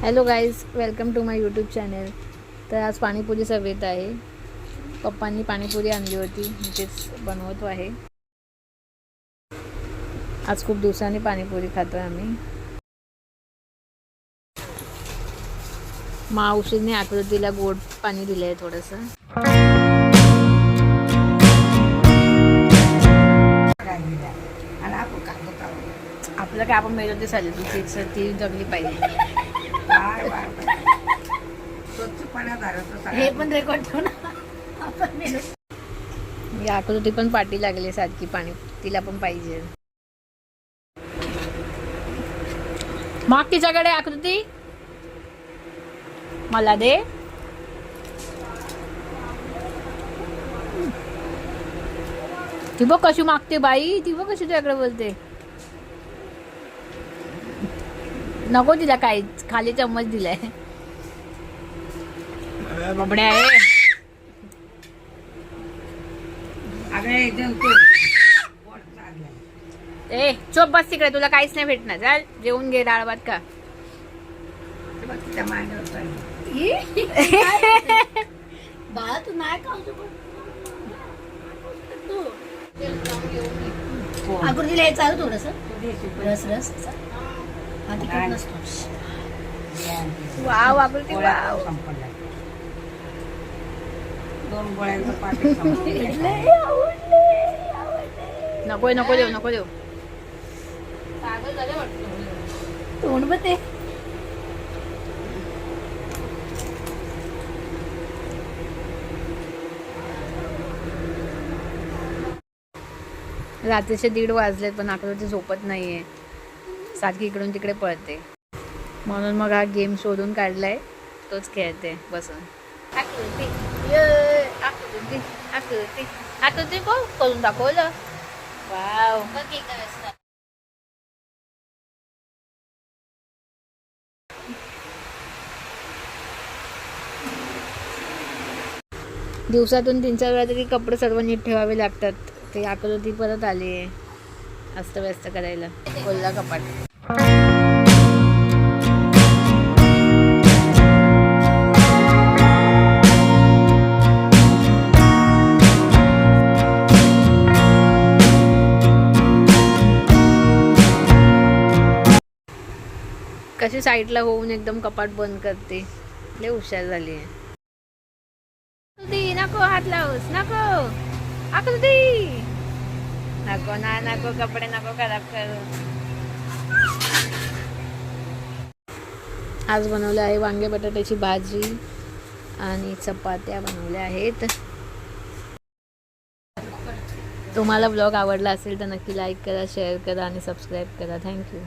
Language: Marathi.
Hello guys, welcome to my YouTube channel. तर आज पाणीपुरीचा बेत आहे. पप्पांनी पाणीपुरी आणली होती, मी तेच बनवतो आहे. आज खूप दिवसांनी पाणीपुरी खातो आहे आम्ही. मावशीने आकृतीला गोड पाणी दिलं आहे थोडंसं. आपलं काय आपण मेलो ते चालेल, तुझी ती जगली पाहिजे. हे पण रेकॉर्ड ठेव ना. आपण मेलो. या आकृती पण पाठी लागली सारखी, पाणी तिला पण पाहिजे. माग तिच्याकडे आकृती, मला दे. ती बघ कशी मागते बाई, ती बघ कशी तुझ्याकडे बोलते. नको तिला, काय खाली चम्मच दिलाय. बबड्या आहे. ए चोप बस तिकडे, तुला काहीच नाही भेटणार. चाल जेवून घे डाळ भात का. बाळा तू नाही का आकृतीला यायचं आलं थोडस रस रस हा तिकट नसतो. वाव आकृती, वाव. दोन गोळ्यांचं पाकिट नको नको देऊ, नको देऊ. तोंड बघ ते. रात्रीचे 1:30 वाजलेत पण आकृती झोपत नाहीये, सारखी इकडून तिकडे पळते. म्हणून मग हा गेम शोधून काढलाय, तोच खेळते बसून. आकृती आकृती आकृती आकृती करून दाखवलं. वाव. दिवसातून 3-4 वेळा तरी कपडे सर्व नीट ठेवावे लागतात. ते आकृती परत आली आहे अस्तव्यस्त करायला. कोल्हा कपाट. कशी साईडला होऊन एकदम कपाट बंद करते. लय हुशार झाली आहे. नको हात लावूस, नको आकृती, नको ना, नको कपडे नको खराब करू. आज बनवलं आहे वांगे बटाट्याची भाजी आणि चपात्या बनवल्या आहेत. तुम्हाला ब्लॉग आवडला असेल तर नक्की लाईक करा, शेअर करा आणि सबस्क्राईब करा. थँक्यू.